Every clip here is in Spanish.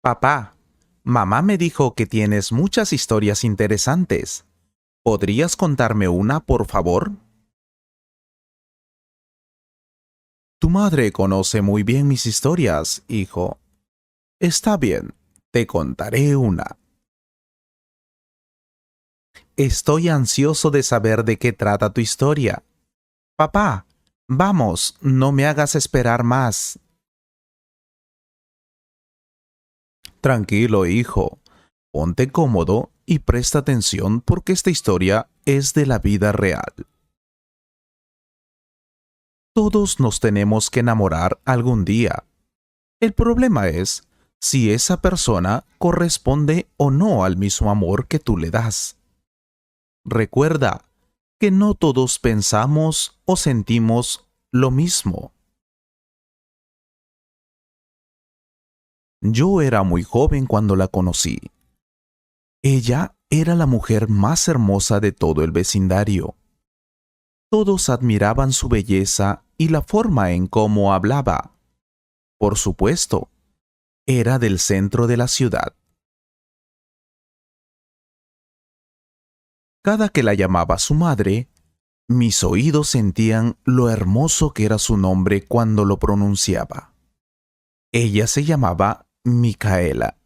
Papá, mamá me dijo que tienes muchas historias interesantes. ¿Podrías contarme una, por favor? Tu madre conoce muy bien mis historias, hijo. Está bien, te contaré una. Estoy ansioso de saber de qué trata tu historia. Papá, vamos, no me hagas esperar más. Tranquilo, hijo. Ponte cómodo y presta atención porque esta historia es de la vida real. Todos nos tenemos que enamorar algún día. El problema es si esa persona corresponde o no al mismo amor que tú le das. Recuerda que no todos pensamos o sentimos lo mismo. Yo era muy joven cuando la conocí. Ella era la mujer más hermosa de todo el vecindario. Todos admiraban su belleza y la forma en cómo hablaba. Por supuesto, era del centro de la ciudad. Cada que la llamaba su madre, mis oídos sentían lo hermoso que era su nombre cuando lo pronunciaba. Ella se llamaba Micaela.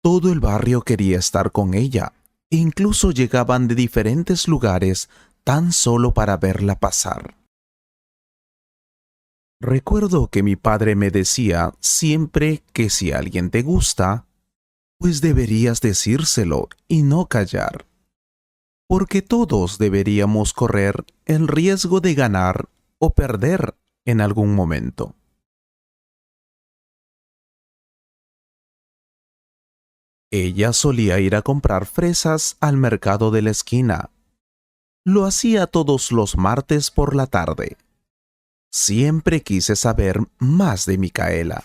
Todo el barrio quería estar con ella, e incluso llegaban de diferentes lugares tan solo para verla pasar. Recuerdo que mi padre me decía siempre que si alguien te gusta, pues deberías decírselo y no callar, porque todos deberíamos correr el riesgo de ganar o perder en algún momento. Ella solía ir a comprar fresas al mercado de la esquina. Lo hacía todos los martes por la tarde. Siempre quise saber más de Micaela.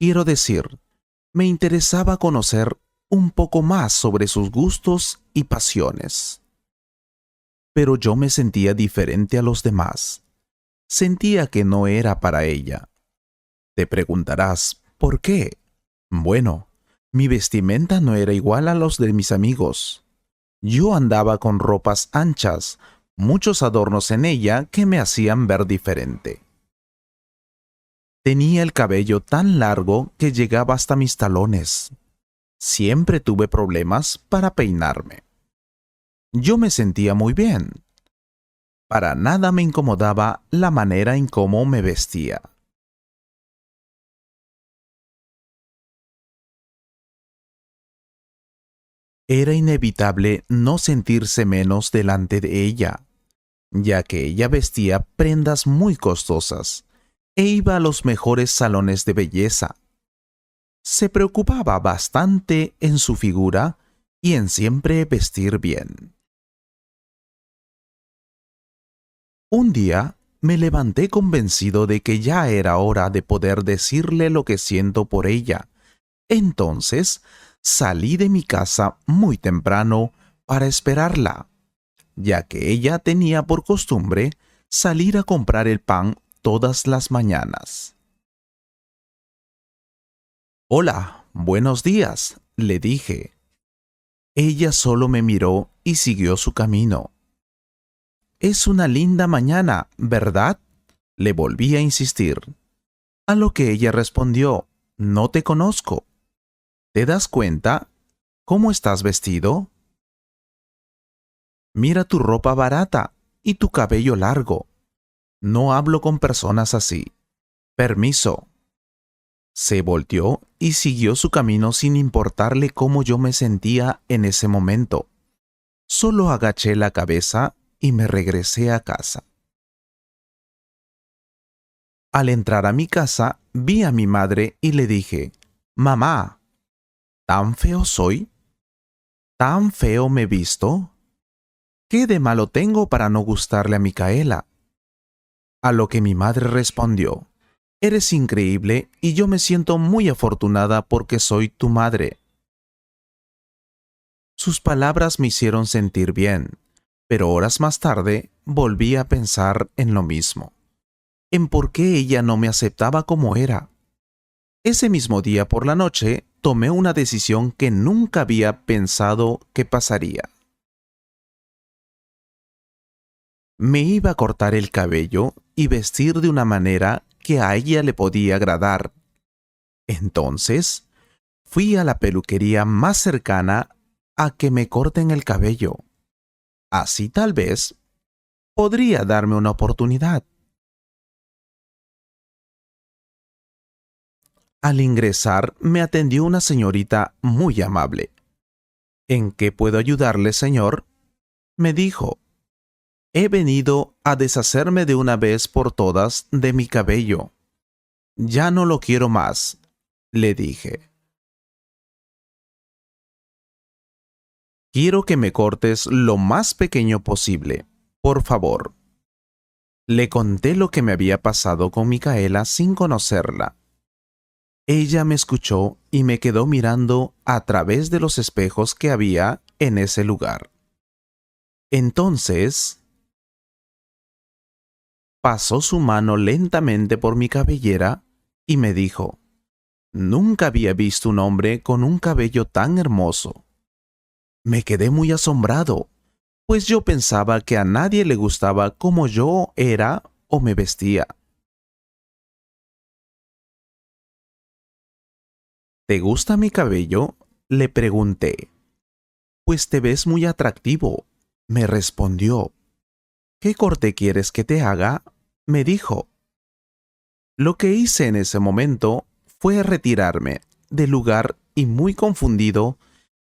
Quiero decir, me interesaba conocer un poco más sobre sus gustos y pasiones. Pero yo me sentía diferente a los demás. Sentía que no era para ella. Te preguntarás, ¿por qué? Bueno, mi vestimenta no era igual a los de mis amigos. Yo andaba con ropas anchas, muchos adornos en ella que me hacían ver diferente. Tenía el cabello tan largo que llegaba hasta mis talones. Siempre tuve problemas para peinarme. Yo me sentía muy bien. Para nada me incomodaba la manera en cómo me vestía. Era inevitable no sentirse menos delante de ella, ya que ella vestía prendas muy costosas e iba a los mejores salones de belleza. Se preocupaba bastante en su figura y en siempre vestir bien. Un día me levanté convencido de que ya era hora de poder decirle lo que siento por ella. Entonces salí de mi casa muy temprano para esperarla, ya que ella tenía por costumbre salir a comprar el pan todas las mañanas. «Hola, buenos días», le dije. Ella solo me miró y siguió su camino. «Es una linda mañana, ¿verdad?», le volví a insistir. A lo que ella respondió: «No te conozco. ¿Te das cuenta cómo estás vestido? Mira tu ropa barata y tu cabello largo. No hablo con personas así. Permiso». Se volteó y siguió su camino sin importarle cómo yo me sentía en ese momento. Solo agaché la cabeza y me regresé a casa. Al entrar a mi casa, vi a mi madre y le dije: «Mamá, ¿tan feo soy? ¿Tan feo me he visto? ¿Qué de malo tengo para no gustarle a Micaela?». A lo que mi madre respondió: «Eres increíble y yo me siento muy afortunada porque soy tu madre». Sus palabras me hicieron sentir bien, pero horas más tarde volví a pensar en lo mismo, en por qué ella no me aceptaba como era. Ese mismo día por la noche tomé una decisión que nunca había pensado que pasaría. Me iba a cortar el cabello y vestir de una manera que a ella le podía agradar. Entonces, fui a la peluquería más cercana a que me corten el cabello. Así tal vez podría darme una oportunidad. Al ingresar, me atendió una señorita muy amable. ¿En qué puedo ayudarle, señor?, me dijo. He venido a deshacerme de una vez por todas de mi cabello. Ya no lo quiero más, le dije. Quiero que me cortes lo más pequeño posible, por favor. Le conté lo que me había pasado con Micaela sin conocerla. Ella me escuchó y me quedó mirando a través de los espejos que había en ese lugar. Entonces, pasó su mano lentamente por mi cabellera y me dijo: nunca había visto un hombre con un cabello tan hermoso. Me quedé muy asombrado, pues yo pensaba que a nadie le gustaba como yo era o me vestía. ¿Te gusta mi cabello?, le pregunté. Pues te ves muy atractivo, me respondió. ¿Qué corte quieres que te haga?, me dijo. Lo que hice en ese momento fue retirarme del lugar y muy confundido,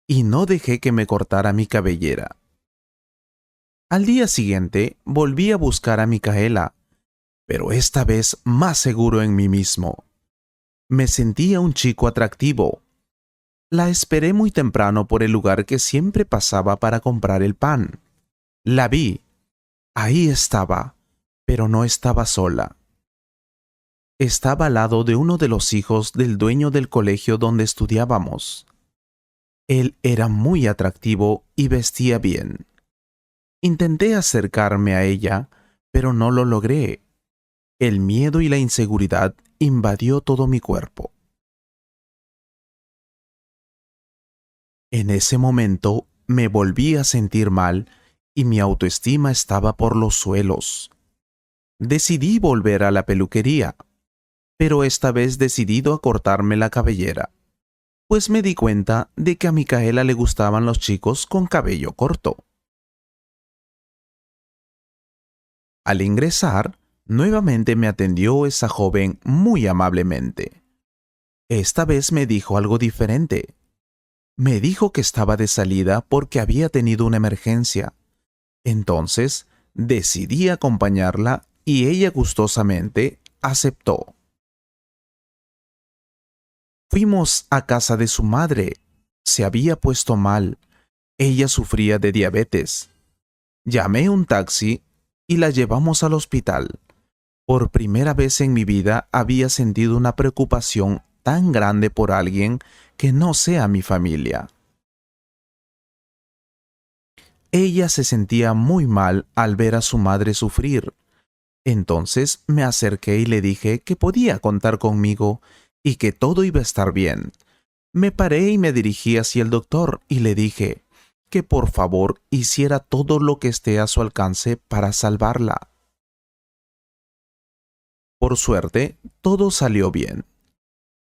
y no dejé que me cortara mi cabellera. Al día siguiente volví a buscar a Micaela, pero esta vez más seguro en mí mismo. Me sentía un chico atractivo. La esperé muy temprano por el lugar que siempre pasaba para comprar el pan. La vi. Ahí estaba, pero no estaba sola. Estaba al lado de uno de los hijos del dueño del colegio donde estudiábamos. Él era muy atractivo y vestía bien. Intenté acercarme a ella, pero no lo logré. El miedo y la inseguridad invadió todo mi cuerpo. En ese momento me volví a sentir mal y mi autoestima estaba por los suelos. Decidí volver a la peluquería, pero esta vez decidido a cortarme la cabellera, pues me di cuenta de que a Micaela le gustaban los chicos con cabello corto. Al ingresar, nuevamente me atendió esa joven muy amablemente. Esta vez me dijo algo diferente. Me dijo que estaba de salida porque había tenido una emergencia. Entonces, decidí acompañarla y ella gustosamente aceptó. Fuimos a casa de su madre. Se había puesto mal. Ella sufría de diabetes. Llamé un taxi y la llevamos al hospital. Por primera vez en mi vida había sentido una preocupación tan grande por alguien que no sea mi familia. Ella se sentía muy mal al ver a su madre sufrir. Entonces me acerqué y le dije que podía contar conmigo y que todo iba a estar bien. Me paré y me dirigí hacia el doctor y le dije que por favor hiciera todo lo que esté a su alcance para salvarla. Por suerte, todo salió bien.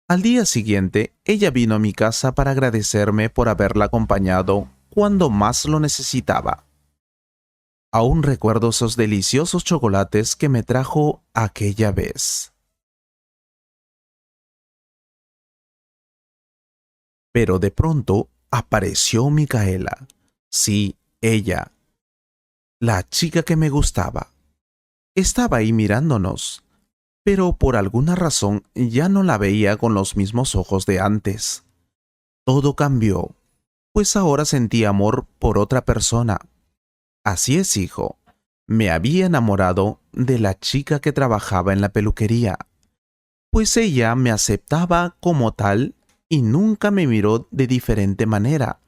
Al día siguiente, ella vino a mi casa para agradecerme por haberla acompañado cuando más lo necesitaba. Aún recuerdo esos deliciosos chocolates que me trajo aquella vez. Pero de pronto apareció Micaela. Sí, ella, la chica que me gustaba. Estaba ahí mirándonos, pero por alguna razón ya no la veía con los mismos ojos de antes. Todo cambió, pues ahora sentía amor por otra persona. Así es, hijo. Me había enamorado de la chica que trabajaba en la peluquería, pues ella me aceptaba como tal y nunca me miró de diferente manera,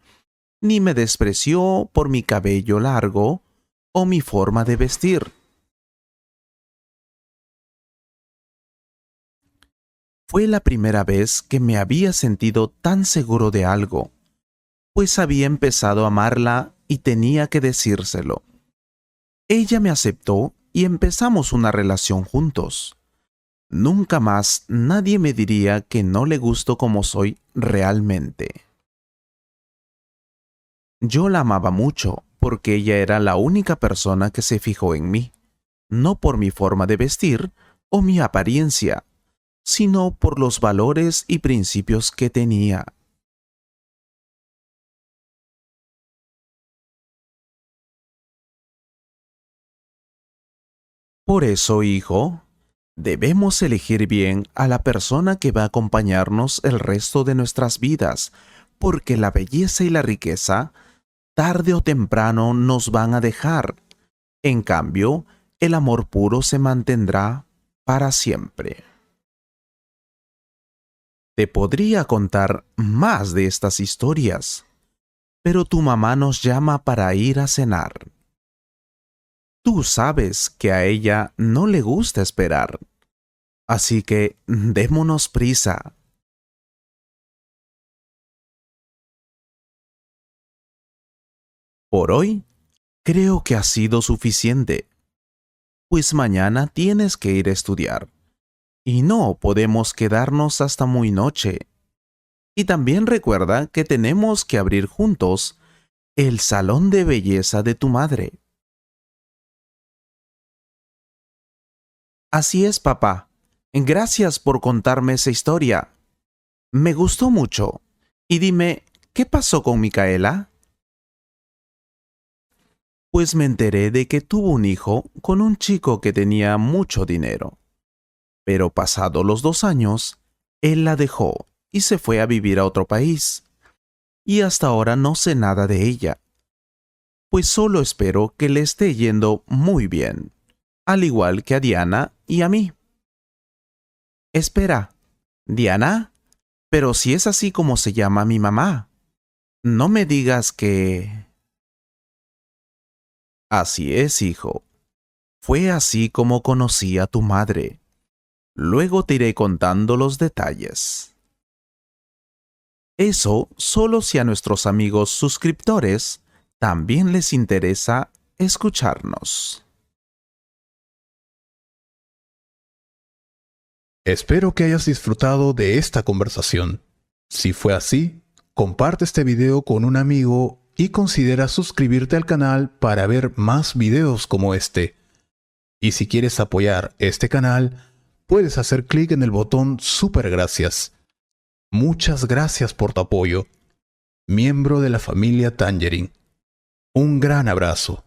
ni me despreció por mi cabello largo o mi forma de vestir. Fue la primera vez que me había sentido tan seguro de algo, pues había empezado a amarla y tenía que decírselo. Ella me aceptó y empezamos una relación juntos. Nunca más nadie me diría que no le gusto como soy realmente. Yo la amaba mucho porque ella era la única persona que se fijó en mí, no por mi forma de vestir o mi apariencia, sino por los valores y principios que tenía. Por eso, hijo, debemos elegir bien a la persona que va a acompañarnos el resto de nuestras vidas, porque la belleza y la riqueza, tarde o temprano, nos van a dejar. En cambio, el amor puro se mantendrá para siempre. Te podría contar más de estas historias, pero tu mamá nos llama para ir a cenar. Tú sabes que a ella no le gusta esperar, así que démonos prisa. Por hoy, creo que ha sido suficiente, pues mañana tienes que ir a estudiar, y no podemos quedarnos hasta muy noche. Y también recuerda que tenemos que abrir juntos el salón de belleza de tu madre. Así es, papá. Gracias por contarme esa historia. Me gustó mucho. Y dime, ¿qué pasó con Micaela? Pues me enteré de que tuvo un hijo con un chico que tenía mucho dinero. Pero pasados los 2 años, él la dejó y se fue a vivir a otro país. Y hasta ahora no sé nada de ella. Pues solo espero que le esté yendo muy bien, al igual que a Diana y a mí. Espera, ¿Diana? Pero si es así como se llama mi mamá. No me digas que... Así es, hijo. Fue así como conocí a tu madre. Luego te iré contando los detalles. Eso solo si a nuestros amigos suscriptores también les interesa escucharnos. Espero que hayas disfrutado de esta conversación. Si fue así, comparte este video con un amigo y considera suscribirte al canal para ver más videos como este. Y si quieres apoyar este canal, puedes hacer clic en el botón Super Gracias. Muchas gracias por tu apoyo. Miembro de la familia Tangerine. Un gran abrazo.